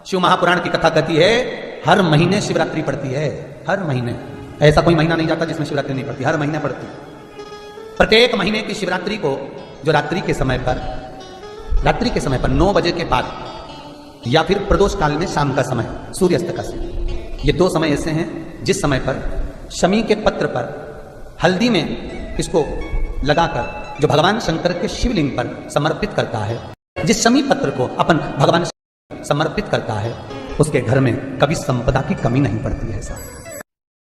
शिव महापुराण की कथा कहती है हर महीने शिवरात्रि पड़ती है, हर महीने। ऐसा कोई महीना नहीं जाता जिसमें शिवरात्रि नहीं पड़ती, हर महीने पड़ती। प्रत्येक महीने की शिवरात्रि को जो रात्रि के समय पर 9 बजे के बाद या फिर प्रदोष काल में शाम का समय, सूर्यास्त का समय, ये 2 समय ऐसे हैं जिस समय पर शमी के पत्र पर हल्दी में इसको लगाकर जो भगवान शंकर के शिवलिंग पर समर्पित करता है, जिस शमी पत्र को अपन भगवान समर्पित करता है उसके घर में कभी संपदा की कमी नहीं पड़ती है। ऐसा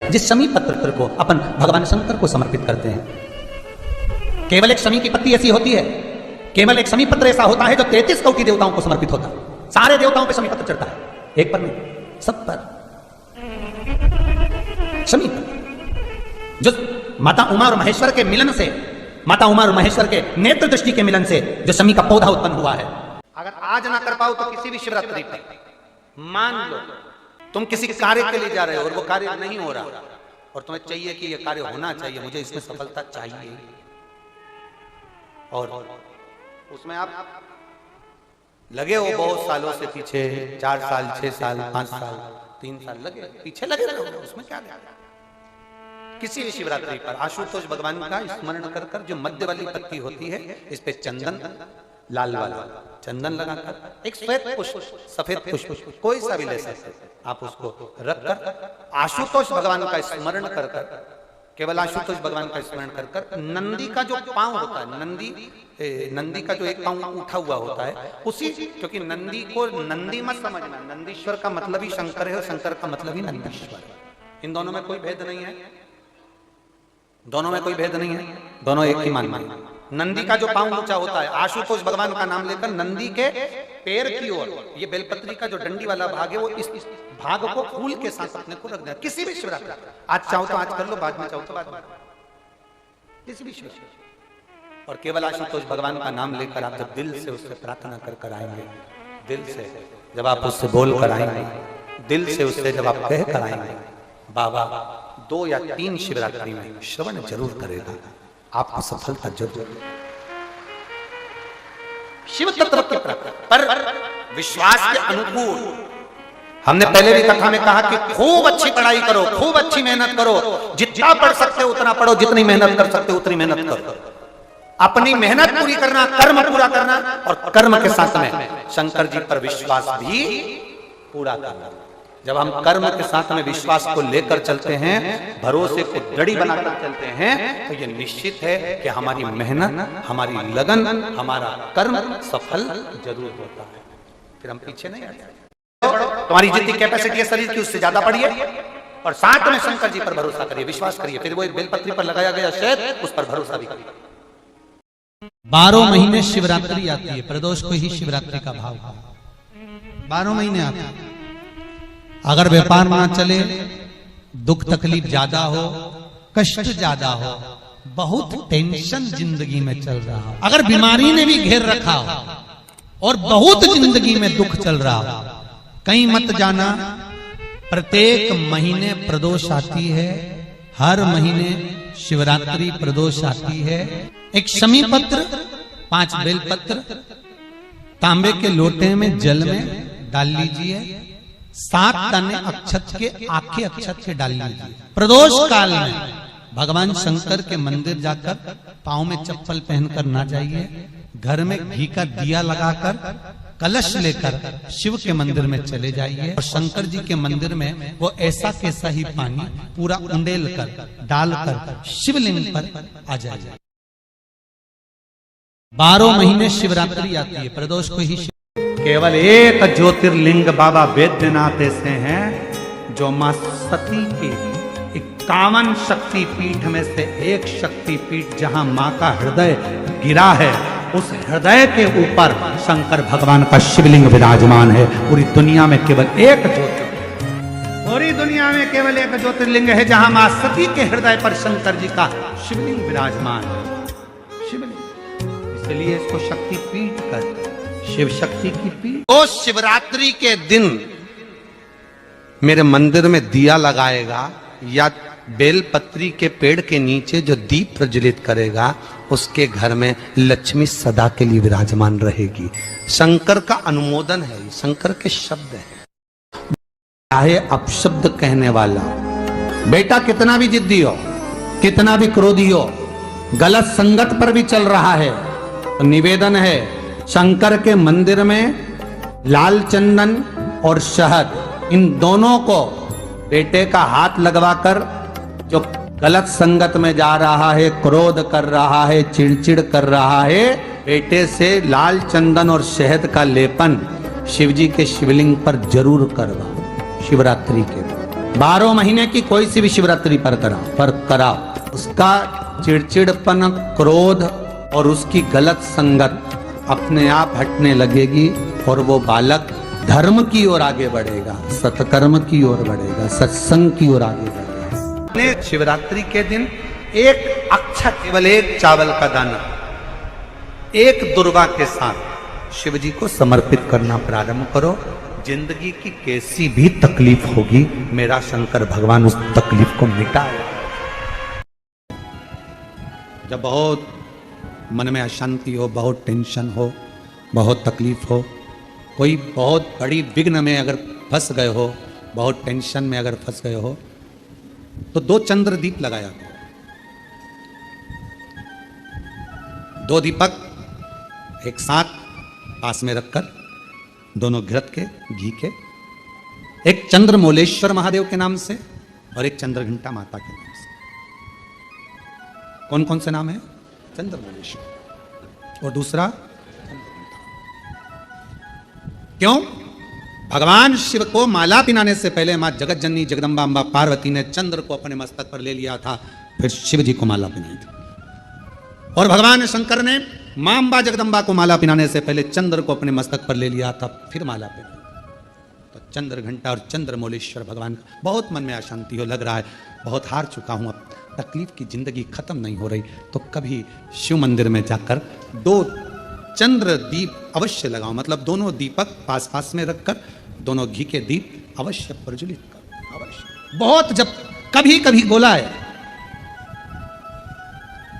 जिस शमी पत्र को अपन भगवान शंकर को समर्पित करते हैं, केवल एक शमी की पत्ती ऐसी होती है, केवल एक शमी पत्र ऐसा होता है जो 33 कोटि देवताओं को समर्पित होता है। सारे देवताओं पे शमी पत्र चढ़ता है, एक पर नहीं, सब पर शमी पत्र। जो माता उमा और महेश्वर के मिलन से, माता उमा और महेश्वर के नेत्र दृष्टि के मिलन से जो शमी का पौधा उत्पन्न हुआ है, अगर आज ना कर पाओ तो किसी भी शिवरात्रि पर मान लो तुम किसी कार्य के लिए जा रहे हो और वो कार्य नहीं हो रहा और तुम्हें चाहिए कि ये कार्य होना चाहिए, मुझे इसमें सफलता चाहिए, और उसमें आप लगे हो बहुत सालों से पीछे, 4 साल 6 साल 5 साल 3 साल लगे पीछे लगे रहो, उसमें क्या गया। किसी भी शिवरात्रि पर आशुतोष भगवान का स्मरण कर कर जो मध्य वाली पत्ती होती है इस पे चंदन, लाल वाला चंदन लगाकर एक श्वेत पुष्प, सफेद पुष्प कोई सा भी ले सकते, आप उसको रख कर आशुतोष भगवान का स्मरण कर कर, केवल आशुतोष भगवान का स्मरण कर कर नंदी का जो पांव होता है, नंदी का जो एक पांव उठा हुआ होता है उसी, क्योंकि नंदी को नंदी मत समझना, नंदीश्वर का मतलब ही शंकर है और शंकर का मतलब ही नंदीश्वर है। इन दोनों में कोई भेद नहीं है, दोनों में कोई भेद नहीं है, दोनों एक ही मान है। नंदी का जो पांव ऊंचा होता है, आशुतोष भगवान का नाम लेकर नंदी के पैर की ओर, ये बेलपत्री का जो डंडी वाला भाग है वो इस भाग को फूल के साथ अपने को रख देना। किसी भी शिवरात्रि, आज चाहो तो आज कर लो, बाद में चाहो तो बाद में, किसी भी शिवरात्रि, और केवल आशुतोष भगवान का नाम लेकर आप जब दिल से उससे प्रार्थना कर कर आएंगे, दिल से जब आप उससे बोल कर आएंगे, दिल से उससे जब आप कह कर आएंगे, बाबा 2 या 3 शिवरात्रि में श्रवण जरूर करेगा, आपको सफलता जरूर। शिव तत्व के पर विश्वास के अनुकूल, हमने पहले भी कथा में कहा कि खूब अच्छी पढ़ाई करो, खूब अच्छी मेहनत करो, जितना पढ़ सकते हो उतना पढ़ो, जितनी मेहनत कर सकते हो उतनी मेहनत करो, अपनी मेहनत पूरी करना, कर्म पूरा करना, और कर्म के साथ में शंकर जी पर विश्वास भी पूरा करना। जब हम कर्म के साथ में विश्वास को लेकर चलते हैं, भरोसे को दृढ़ बनाकर चलते हैं, तो ये निश्चित है कि हमारी मेहनत, हमारी लगन, हमारा कर्म सफल जरूर होता है। फिर हम पीछे नहीं आते। तुम्हारी जितनी कैपेसिटी है शरीर की उससे ज्यादा पढ़िए और साथ में शंकर जी पर भरोसा करिए, विश्वास करिए। फिर वो एक बेलपत्री पर लगाया गया शहद, उस पर भरोसा भी करिए। 12 महीने शिवरात्रि आती है, प्रदोष को ही शिवरात्रि का भाव है, 12 महीने आते हैं। अगर व्यापार ना चले, दुख तकलीफ ज्यादा हो, कष्ट ज्यादा हो, बहुत टेंशन जिंदगी में चल रहा हो, अगर बीमारी ने भी घेर रखा हो और बहुत जिंदगी में दुख चल रहा हो, कहीं मत जाना, प्रत्येक महीने प्रदोष आती है, हर महीने शिवरात्रि प्रदोष आती है। एक शमी पत्र, 5 बेलपत्र तांबे के लोटे में जल में डाल लीजिए, 7 दाने अक्षत के, आखे अक्षत के डाल लीजिए। प्रदोष काल में भगवान शंकर के मंदिर जाकर पांव में चप्पल पहनकर ना जाइए, घर में घी का दिया लगाकर कलश लेकर शिव के मंदिर में चले जाइए और शंकर जी के मंदिर में वो ऐसा कैसा ही पानी पूरा उंडेल कर डालकर शिवलिंग पर आ जाइए। 12 महीने शिवरात्रि आती है, प्रदोष को ही केवल एक ज्योतिर्लिंग बाबा वैद्यनाथ ऐसे हैं जो मां सती के 51 शक्ति पीठ में से एक शक्ति पीठ, जहां मां का हृदय गिरा है, उस हृदय के ऊपर शंकर भगवान का शिवलिंग विराजमान है। पूरी दुनिया में केवल एक ज्योतिर्लिंग, पूरी दुनिया में केवल एक ज्योतिर्लिंग है जहां मां सती के हृदय पर शंकर जी का शिवलिंग विराजमान है, शिवलिंग। इसलिए इसको शक्ति पीठ कहते हैं, शिव शक्ति की पीठ। तो शिवरात्रि के दिन मेरे मंदिर में दिया लगाएगा या बेलपत्री के पेड़ के नीचे जो दीप प्रज्वलित करेगा, उसके घर में लक्ष्मी सदा के लिए विराजमान रहेगी। शंकर का अनुमोदन है, शंकर के शब्द है। चाहे अपशब्द कहने वाला, बेटा कितना भी जिद्दी हो, कितना भी क्रोधी हो, गलत संगत पर भी चल रहा है, तो निवेदन है शंकर के मंदिर में लाल चंदन और शहद, इन दोनों को बेटे का हाथ लगवाकर, जो गलत संगत में जा रहा है, क्रोध कर रहा है, चिड़चिड़ कर रहा है, बेटे से लाल चंदन और शहद का लेपन शिवजी के शिवलिंग पर जरूर करवा। शिवरात्रि के 12 महीने की कोई सी भी शिवरात्रि पर कराओ, उसका चिड़चिड़पन, क्रोध और उसकी गलत संगत अपने आप हटने लगेगी और वो बालक धर्म की ओर आगे बढ़ेगा, सत्कर्म की ओर बढ़ेगा, सत्संग की ओर आगे बढ़ेगा। शिवरात्रि के दिन एक अक्षत, केवल एक चावल का दाना, एक दुर्वा के साथ शिव जी को समर्पित करना प्रारंभ करो। जिंदगी की कैसी भी तकलीफ होगी, मेरा शंकर भगवान उस तकलीफ को मिटाएगा। जब बहुत मन में अशांति हो, बहुत टेंशन हो, बहुत तकलीफ हो, कोई बहुत बड़ी विघ्न में अगर फंस गए हो, बहुत टेंशन में अगर फंस गए हो, तो 2 चंद्र दीप लगाया करो। 2 दीपक एक साथ पास में रखकर, दोनों घृत के, घी के, एक चंद्रमौलेश्वर महादेव के नाम से और एक चंद्रघंटा माता के नाम से। कौन कौन से नाम है? चंद्रमौलेश्वर और दूसरा चंद्रघंटा। क्यों? भगवान शिव को माला पिनाने से पहले मां जगत जननी जगदम्बा अम्बा पार्वती ने चंद्र को अपने मस्तक पर ले लिया था, फिर शिव जी को माला पिनाई थी। और भगवान शंकर ने मां अम्बा जगदम्बा को माला पिनाने से पहले चंद्र को अपने मस्तक पर ले लिया था, फिर माला पिनाई। तो चंद्र घंटा और चंद्रमौलेश्वर भगवान का। बहुत मन में अशांति हो, लग रहा है बहुत हार चुका हूं, अब तकलीफ की जिंदगी खत्म नहीं हो रही, तो कभी शिव मंदिर में जाकर 2 चंद्र दीप अवश्य लगाओ। मतलब दोनों दीपक पास पास में रखकर, दोनों घी के दीप अवश्य प्रज्वलित करो, अवश्य। बहुत जब कभी कभी बोला है,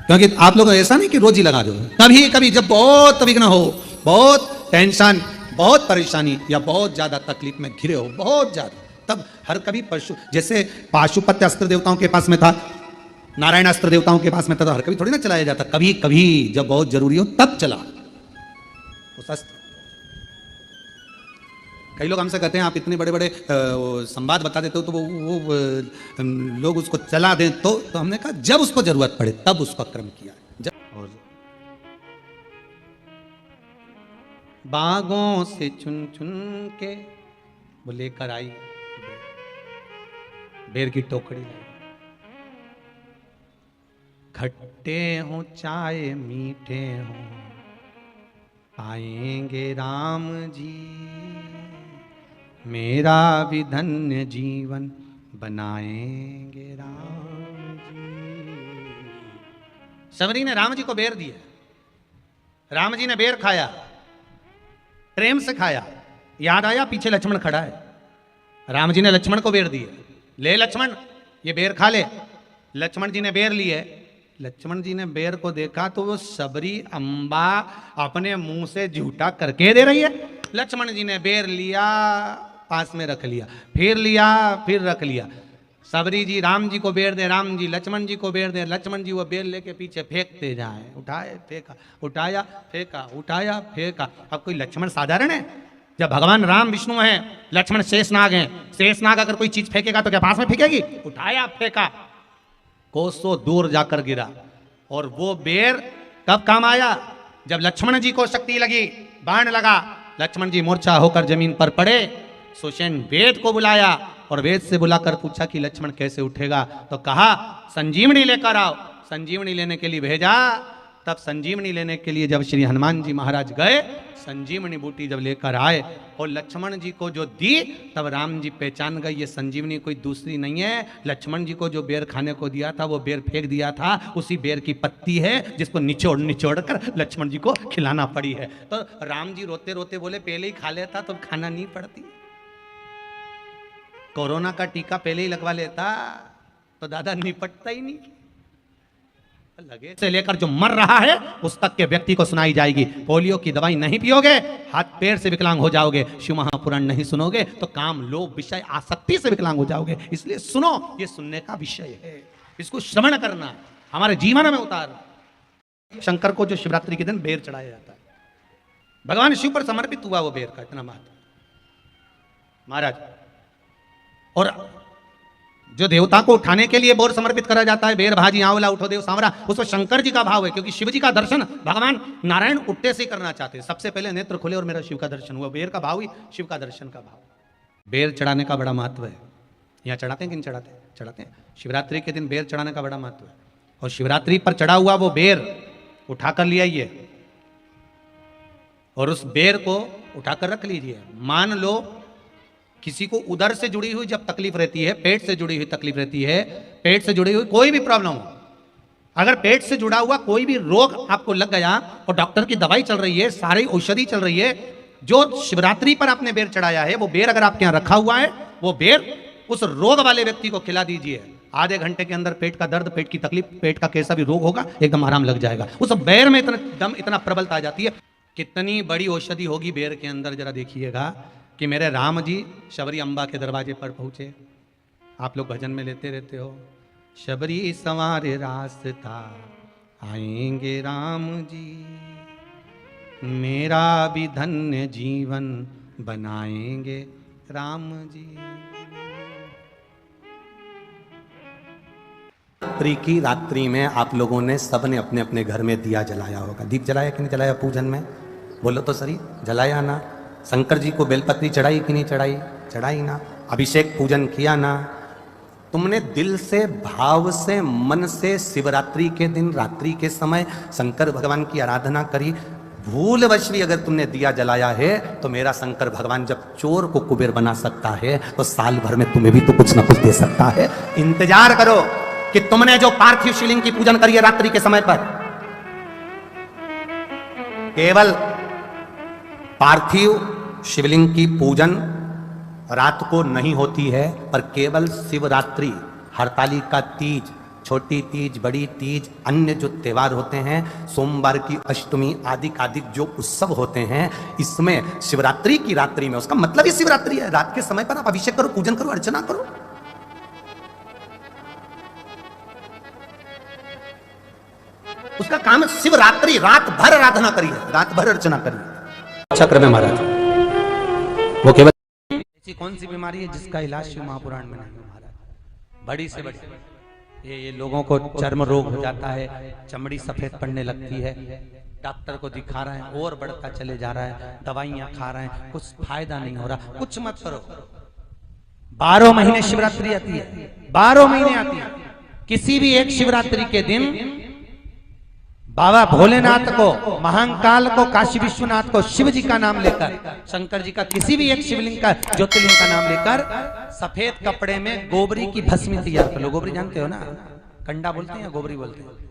क्योंकि आप लोग ऐसा नहीं कि रोज ही लगा दो, कभी कभी जब बहुत विघ्न हो, बहुत टेंशन, बहुत परेशानी या बहुत ज्यादा तकलीफ में घिरे हो, बहुत ज्यादा, तब हर कभी पशु, जैसे पाशुपत्य अस्त्र देवताओं के पास में था, नारायण अस्त्र देवताओं के पास में था, तो हर कभी थोड़ी ना चलाया जाता, कभी कभी जब बहुत जरूरी हो तब चला उस अस्त्र। कई लोग हमसे कहते हैं आप इतने बड़े बड़े संवाद बता देते हो, तो वो लोग उसको चला दें, तो हमने कहा जब उसको जरूरत पड़े तब उसका क्रम किया। जब और बागों से चुन चुन के वो लेकर आई बेर की टोकरी लाई, खट्टे हो चाहे मीठे हो आएंगे राम जी, मेरा भी धन्य जीवन बनाएंगे राम जी। सबरी ने राम जी को बेर दिया, राम जी ने बेर खाया, प्रेम से खाया। याद आया पीछे लक्ष्मण खड़ा है, राम जी ने लक्ष्मण को बेर दिए, ले लक्ष्मण ये बेर खा ले। लक्ष्मण जी ने बेर लिए, लक्ष्मण जी ने बेर को देखा तो वो सबरी अम्बा अपने मुंह से झूठा करके दे रही है। लक्ष्मण जी ने बेर लिया, पास में रख लिया, फिर लिया, फिर रख लिया। सबरी जी राम जी को बेर दे, राम जी लक्ष्मण जी को बेर दे, लक्ष्मण जी वो बेर लेके पीछे फेंकते जाए, उठाए फेंका, उठाया फेंका, उठाया फेंका। अब कोई लक्ष्मण साधारण है? जब भगवान राम विष्णु हैं, लक्ष्मण शेषनाग हैं, शेषनाग अगर कोई चीज फेंकेगा तो क्या पास में फेंकेगी? उठाया फेंका, कोसों दूर जाकर गिरा। और वो बेर कब काम आया? जब लक्ष्मण जी को शक्ति लगी, बाण लगा, लक्ष्मण जी मूर्छा होकर जमीन पर पड़े, सुषेण वेद को बुलाया और वेद से बुलाकर पूछा कि लक्ष्मण कैसे उठेगा, तो कहा संजीवनी लेकर आओ। संजीवनी लेने के लिए भेजा, तब संजीवनी लेने के लिए जब श्री हनुमान जी महाराज गए, संजीवनी बूटी जब लेकर आए और लक्ष्मण जी को जो दी, तब राम जी पहचान गए ये संजीवनी कोई दूसरी नहीं है। लक्ष्मण जी को जो बेर खाने को दिया था वो बेर फेंक दिया था, उसी बेर की पत्ती है जिसको निचोड़ निचोड़ कर लक्ष्मण जी को खिलाना पड़ी है। तो राम जी रोते रोते बोले पहले ही खा लेता तो खाना नहीं पड़ती, कोरोना का टीका पहले ही लगवा लेता तो दादा निपटता ही नहीं। लगे से लेकर जो मर रहा है उस तक के व्यक्ति को सुनाई जाएगी। पोलियो की दवाई नहीं पियोगे, हाथ पैर से विकलांग हो जाओगे। शिव महापुराण नहीं सुनोगे तो काम, लोभ, विषय, आसक्ति से विकलांग हो जाओगे। इसलिए सुनो, ये सुनने का विषय है, इसको श्रवण करना, हमारे जीवन में उतारना। शंकर को जो शिवरात्रि के दिन बेर चढ़ाया जाता है, भगवान शिव पर समर्पित हुआ वो बेर का इतना महत्व महाराज। और जो देवता को उठाने के लिए बोर समर्पित करा जाता है, बेर भाजी आंवला उठो देव सांवरा, उसमें शंकर जी का भाव है, क्योंकि शिव जी का दर्शन भगवान नारायण उठते से ही करना चाहते हैं। सबसे पहले नेत्र खुले और मेरा शिव का दर्शन हुआ। बेर का भाव ही शिव का दर्शन का भाव। बेर चढ़ाने का बड़ा महत्व है। यहाँ चढ़ाते हैं कि नहीं चढ़ाते? चढ़ाते हैं। शिवरात्रि के दिन बेर चढ़ाने का बड़ा महत्व है। और शिवरात्रि पर चढ़ा हुआ वो बेर उठाकर ले आइए और उस बेर को उठाकर रख लीजिए। मान लो किसी को उदर से जुड़ी हुई जब तकलीफ रहती है, पेट से जुड़ी हुई तकलीफ रहती है, पेट से जुड़ी हुई कोई भी प्रॉब्लम हो, अगर पेट से जुड़ा हुआ कोई भी रोग आपको लग गया और डॉक्टर की दवाई चल रही है, सारी औषधि चल रही है, जो शिवरात्रि पर आपने बेर चढ़ाया है वो बेर अगर आपके यहाँ रखा हुआ है, वो बेर उस रोग वाले व्यक्ति को खिला दीजिए। आधे घंटे के अंदर पेट का दर्द, पेट की तकलीफ, पेट का कैसा भी रोग होगा एकदम आराम लग जाएगा। उस बेर में इतना दम, इतना प्रबलता आ जाती है। कितनी बड़ी औषधि होगी बेर के अंदर, जरा देखिएगा कि मेरे राम जी शबरी अम्बा के दरवाजे पर पहुंचे। आप लोग भजन में लेते रहते हो, शबरी सवारे रास्ता आएंगे राम जी, मेरा भी धन्य जीवन बनाएंगे राम जी। की रात्रि में आप लोगों ने सबने अपने अपने घर में दिया जलाया होगा। दीप जलाया कि नहीं जलाया? पूजन में बोलो तो सही, जलाया ना? शंकर जी को बेलपत्री चढ़ाई कि नहीं चढ़ाई? चढ़ाई ना? अभिषेक पूजन किया ना? तुमने दिल से, भाव से, मन से शिवरात्रि के दिन, रात्रि के समय शंकर भगवान की आराधना करी। भूलवश भी अगर तुमने दिया जलाया है तो मेरा शंकर भगवान जब चोर को कुबेर बना सकता है तो साल भर में तुम्हें भी तो कुछ ना कुछ दे सकता है। इंतजार करो कि तुमने जो पार्थिव शिवलिंग की पूजन करी है रात्रि के समय पर, केवल पार्थिव शिवलिंग की पूजन रात को नहीं होती है, पर केवल शिवरात्रि, हरतालिका तीज, छोटी तीज, बड़ी तीज, अन्य जो त्योहार होते हैं, सोमवार की अष्टमी आदि जो उत्सव होते हैं, इसमें शिवरात्रि की रात्रि में, उसका मतलब ही शिवरात्रि है। रात के समय पर आप अभिषेक करो, पूजन करो, अर्चना करो। उसका काम शिवरात्रि, रात भर आराधना करिए, रात भर अर्चना करिए। चक्र में महाराज वो केवल ऐसी कौन सी बीमारी है जिसका इलाज शिव महापुराण में नहीं महाराज? बड़ी से बड़ी ये लोगों को चर्म रोग हो जाता है, चमड़ी सफेद पड़ने लगती है, डॉक्टर को दिखा रहे हैं और बढ़ता चले जा रहा है, दवाइयां खा रहे हैं, कुछ फायदा नहीं हो रहा। कुछ मत करो, 12 महीने शिवरात्रि आती है, 12 महीने आती है। किसी भी एक शिवरात्रि के दिन बाबा भोलेनाथ को, महाकाल को, काशी विश्वनाथ को, शिव जी का नाम लेकर, शंकर जी का किसी भी एक शिवलिंग का, ज्योतिर्लिंग का नाम लेकर सफेद कपड़े में गोबरी की भस्मी तैयार कर लो। गोबरी जानते हो ना? कंडा बोलते हैं या गोबरी बोलते हैं?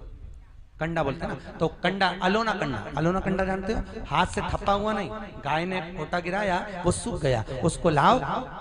कंडा बोलते हैं ना? तो कंडा, अलोना कंडा, अलोना कंडा जानते हो? हाथ से थप्पा हुआ नहीं, गाय ने पोटा गिराया, वो सूख गया, उसको लाओ,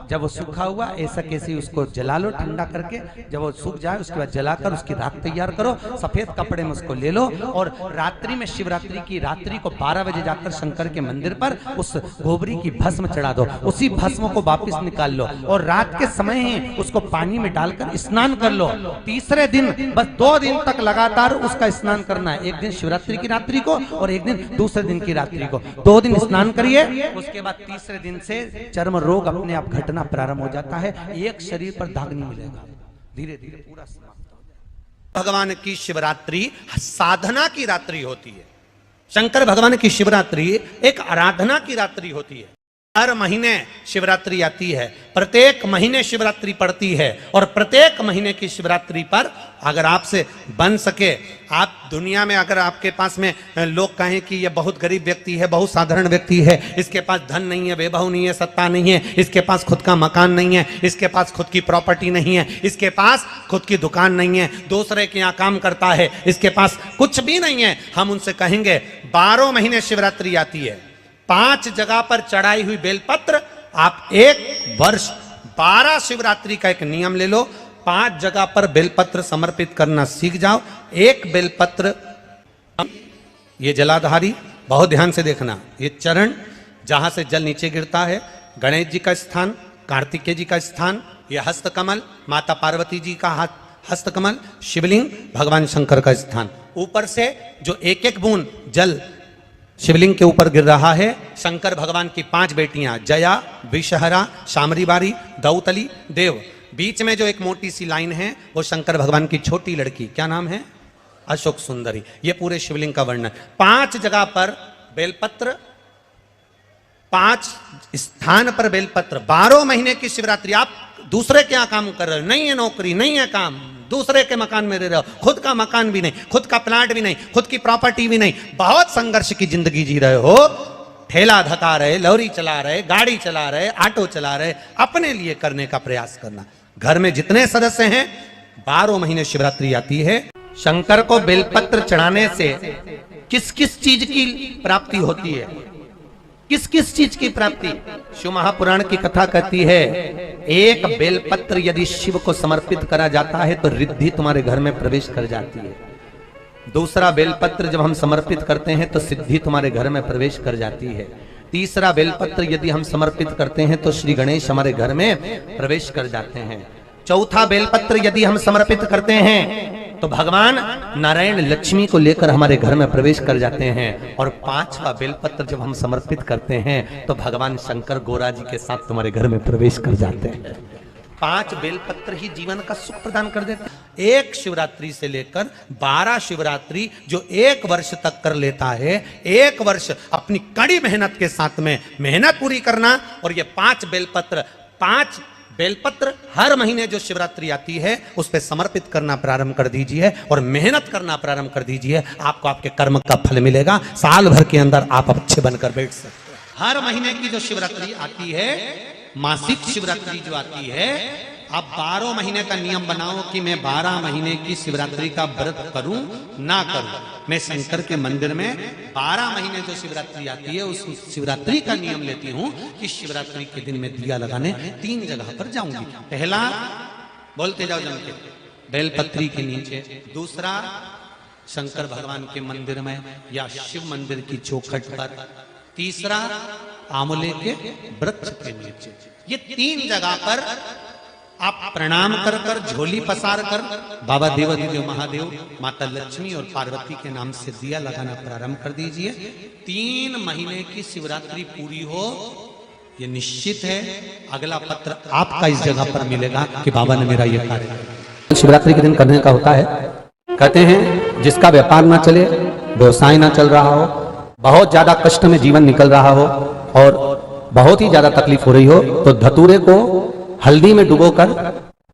जब वो सूखा हुआ ऐसा कैसे उसको जला लो ठंडा करके, जब वो सूख जाए उसके बाद जलाकर उसकी राख तैयार करो, सफेद कपड़े में उसको ले लो और रात्रि में, शिवरात्रि की रात्रि को 12 बजे जाकर शंकर के मंदिर पर उस गोबरी की भस्म चढ़ा दो। उसी भस्म को वापिस निकाल लो और रात के समय ही उसको पानी में डालकर स्नान कर लो। तीसरे दिन, बस 2 दिन तक लगातार उसका स्नान करना है। एक दिन शिवरात्रि की रात्रि को और एक दिन दूसरे दिन की रात्रि को, 2 दिन स्नान करिए। उसके बाद तीसरे दिन से चर्म रोग अपने आप घटना प्रारंभ हो जाता है, एक शरीर पर दाग नहीं मिलेगा, धीरे धीरे पूरा समाप्त हो जाएगा। भगवान की शिवरात्रि साधना की रात्रि होती है। शंकर भगवान की शिवरात्रि एक आराधना की रात्रि होती है। हर महीने शिवरात्रि आती है, प्रत्येक महीने शिवरात्रि पड़ती है और प्रत्येक महीने की शिवरात्रि पर अगर आपसे बन सके, आप दुनिया में अगर आपके पास में लोग कहें कि ये बहुत गरीब व्यक्ति है, बहुत साधारण व्यक्ति है, इसके पास धन नहीं है, वैभव नहीं है, सत्ता नहीं है, इसके पास खुद का मकान नहीं है, इसके पास खुद की प्रॉपर्टी नहीं है, इसके पास खुद की दुकान नहीं है, दूसरे के यहाँ काम करता है, इसके पास कुछ भी नहीं है, हम उनसे कहेंगे 12 महीने शिवरात्रि आती है, 5 जगह पर चढ़ाई हुई बेलपत्र, आप 1 वर्ष 12 शिवरात्रि का एक नियम ले लो, 5 जगह पर बेलपत्र समर्पित करना सीख जाओ। एक बेलपत्र, ये जलाधारी, बहुत ध्यान से देखना, ये चरण जहां से जल नीचे गिरता है, गणेश जी का स्थान, कार्तिकेय जी का स्थान, ये हस्तकमल माता पार्वती जी का हस्तकमल, शिवलिंग भगवान शंकर का स्थान। ऊपर से जो एक एक बूंद जल शिवलिंग के ऊपर गिर रहा है, शंकर भगवान की 5 बेटियां जया, विषहरा, शामरीबारी, दौतली, देव। बीच में जो एक मोटी सी लाइन है वो शंकर भगवान की छोटी लड़की, क्या नाम है? अशोक सुंदरी। ये पूरे शिवलिंग का वर्णन। 5 जगह पर बेलपत्र, 5 स्थान पर बेलपत्र। 12 महीने की शिवरात्रि। आप दूसरे क्या काम कर रहे हो? नहीं है नौकरी, नहीं है काम, दूसरे के मकान में रह रहे हो, खुद का मकान भी नहीं, खुद का प्लाट भी नहीं, खुद की प्रॉपर्टी भी नहीं, बहुत संघर्ष की जिंदगी जी रहे हो, ठेला धका रहे, लॉरी चला रहे, गाड़ी चला रहे, ऑटो चला रहे, अपने लिए करने का प्रयास करना। घर में जितने सदस्य हैं, 12 महीने शिवरात्रि आती है। शंकर को बेलपत्र चढ़ाने से किस किस चीज की प्राप्ति होती है? किस किस चीज की प्राप्ति? शिव महापुराण की कथा कहती है, एक बेलपत्र यदि शिव को समर्पित करा जाता है तो रिद्धि तुम्हारे घर में प्रवेश कर जाती है। दूसरा बेलपत्र जब हम समर्पित करते हैं तो सिद्धि तुम्हारे घर में प्रवेश कर जाती है। तीसरा बेलपत्र यदि हम समर्पित करते हैं तो श्री गणेश हमारे घर में प्रवेश कर जाते हैं। चौथा बेलपत्र यदि हम समर्पित करते हैं तो भगवान नारायण लक्ष्मी को लेकर हमारे घर में प्रवेश कर जाते हैं। और 5वां बेलपत्र जब हम समर्पित करते हैं तो भगवान शंकर गोरा जी के साथ तुम्हारे घर में प्रवेश कर जाते हैं। 5 बेलपत्र ही जीवन का सुख प्रदान कर देते हैं। एक शिवरात्रि से लेकर 12 शिवरात्रि जो 1 वर्ष तक कर लेता है, 1 वर्ष अपनी कड़ी मेहनत के साथ में मेहनत पूरी करना। और ये 5 बेलपत्र हर महीने जो शिवरात्रि आती है उस पर समर्पित करना प्रारंभ कर दीजिए और मेहनत करना प्रारंभ कर दीजिए। आपको आपके कर्म का फल मिलेगा। साल भर के अंदर आप अच्छे बनकर बैठ सकते हैं। हर महीने की जो शिवरात्रि आती है, मासिक शिवरात्रि जो आती है, आप 12 महीने का नियम बनाओ कि मैं 12 महीने की शिवरात्रि का व्रत करूं ना करूं। मैं शंकर के मंदिर में 12 महीने जो शिवरात्रि आती है उस शिवरात्रि का नियम लेती हूं कि शिवरात्रि के दिन में दिया लगाने 3 जगह पर जाऊंगी। पहला, बोलते जाओ जम के, बेलपत्री के नीचे। दूसरा, शंकर भगवान के मंदिर में या शिव मंदिर की चौखट पर। तीसरा, आंवले के वृक्ष के नीचे। ये 3 जगह पर आप प्रणाम कर कर, झोली पसार कर बाबा देवाधिदेव महादेव, माता लक्ष्मी और पार्वती के नाम से दिया लगाना प्रारंभ कर दीजिए। 3 महीने की शिवरात्रि पूरी हो, ये निश्चित है अगला पत्र आपका इस जगह पर मिलेगा कि बाबा ने मेरा ये कार्य शिवरात्रि के दिन करने का होता है। कहते हैं जिसका व्यापार ना चले, व्यवसाय ना चल रहा हो, बहुत ज्यादा कष्ट में जीवन निकल रहा हो और बहुत ही ज्यादा तकलीफ हो रही हो, तो धतूरे को हल्दी में डुबोकर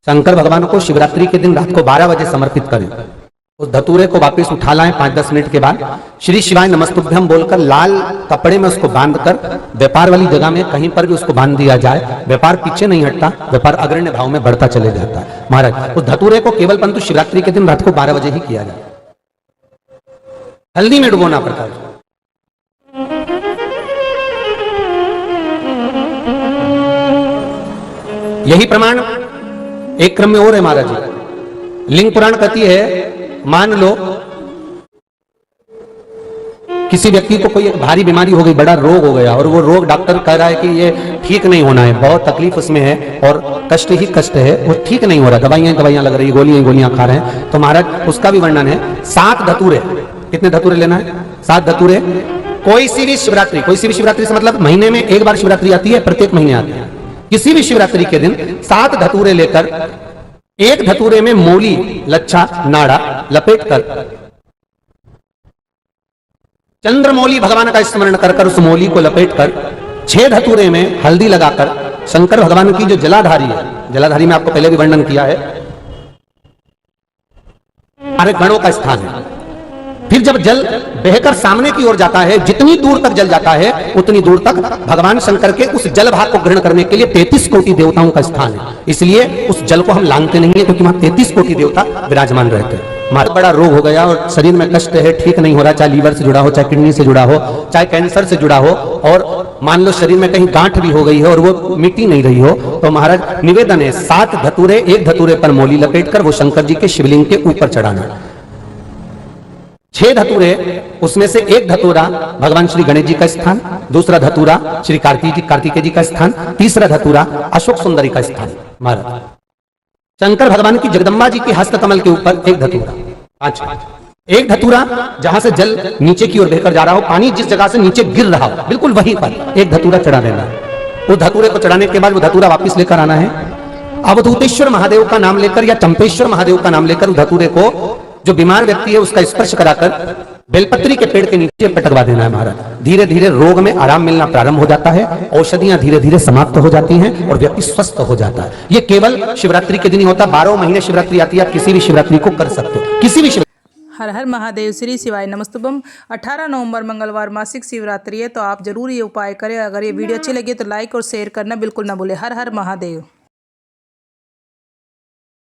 शंकर भगवान को शिवरात्रि के दिन रात को 12 बजे समर्पित करें। उस धतूरे को वापस उठा लाएं 5-10 मिनट के बाद, श्री शिवाय नमस्तुभ्यम बोलकर लाल कपड़े में उसको बांधकर व्यापार वाली जगह में कहीं पर भी उसको बांध दिया जाए। व्यापार पीछे नहीं हटता, व्यापार अग्रण्य भाव में बढ़ता चले जाता है। महाराज, उस धतूरे को केवल परंतु शिवरात्रि के दिन रात को 12 बजे ही किया जाए, हल्दी में डुबोना पड़ता है। यही प्रमाण एक क्रम में और है महाराज जी। लिंग पुराण कहती है, मान लो किसी व्यक्ति को कोई एक भारी बीमारी हो गई, बड़ा रोग हो गया और वो रोग डॉक्टर कह रहा है कि ये ठीक नहीं होना है, बहुत तकलीफ उसमें है और कष्ट ही कष्ट है, वो ठीक नहीं हो रहा, दवाइयां लग रही, गोलियां खा रहे हैं। तो महाराज उसका भी वर्णन है। 7 धतूरे, कितने धतूरे लेना है? 7 धतूरे। कोई सी भी शिवरात्रि से मतलब महीने में 1 बार शिवरात्रि आती है, प्रत्येक महीने आती है। किसी भी शिवरात्रि के दिन 7 धतूरे लेकर, एक धतूरे में मौली, लच्छा, नाड़ा लपेटकर चंद्रमौली भगवान का स्मरण कर कर उस मौली को लपेटकर 6 धतूरे में हल्दी लगाकर शंकर भगवान की जो जलाधारी है, जलाधारी में आपको पहले भी वर्णन किया है, हमारे गणों का स्थान है। फिर जब जल बहकर सामने की ओर जाता है, जितनी दूर तक जल जाता है उतनी दूर तक भगवान शंकर के उस जल भाग को ग्रहण करने के लिए 33 कोटि देवताओं का स्थान है। इसलिए उस जल को हम लांघते नहीं है, क्योंकि वहां 33 कोटि देवता विराजमान रहते हैं। बहुत बड़ा रोग हो गया और शरीर में कष्ट है, ठीक नहीं हो रहा, चाहे लीवर से जुड़ा हो, चाहे किडनी से जुड़ा हो, चाहे कैंसर से जुड़ा हो, और मान लो शरीर में कहीं गांठ भी हो गई है और वो मिटी नहीं रही हो, तो महाराज निवेदन है 7 धतूरे, एक धतूरे पर मौली लपेटकर वो शंकर जी के शिवलिंग के ऊपर चढ़ाना। 6 धतूरे, उसमें से एक धतूरा भगवान श्री गणेश जी का स्थान, दूसरा धतूरा श्री कार्तिकेय जी का स्थान, तीसरा धतूरा अशोक सुंदरी का स्थान। महाराज शंकर भगवान की जगदम्बा जी के हस्त कमल के ऊपर एक धतूरा। अच्छा, एक धतूरा जहां से जल नीचे की ओर बहकर जा रहा हो, पानी जिस जगह से नीचे गिर रहा हो बिल्कुल वहीं पर एक धतूरा चढ़ा देना है। उस धतूरे को चढ़ाने के बाद वो धतूरा वापस लेकर आना है। अवधूतेश्वर महादेव का नाम लेकर या चंपेश्वर महादेव का नाम लेकर उस धतूरे को जो बीमार व्यक्ति है उसका स्पर्श कराकर बेलपत्री के पेड़ के नीचे पटकवा देना है। महाराज धीरे धीरे रोग में आराम मिलना प्रारंभ हो जाता है, औषधियां धीरे धीरे समाप्त हो जाती हैं और व्यक्ति स्वस्थ हो जाता है। ये केवल शिवरात्रि के दिन ही होता, 12 महीने शिवरात्रि आती है, आप किसी भी शिवरात्रि को कर सकते हो, किसी भी। हर हर महादेव, श्री शिवाय नमस्तुभम। 18 नवंबर मंगलवार मासिक शिवरात्रि है, तो आप जरूर ये उपाय करें। अगर ये वीडियो अच्छी लगी तो लाइक और शेयर करना बिल्कुल ना भूलें। हर हर महादेव।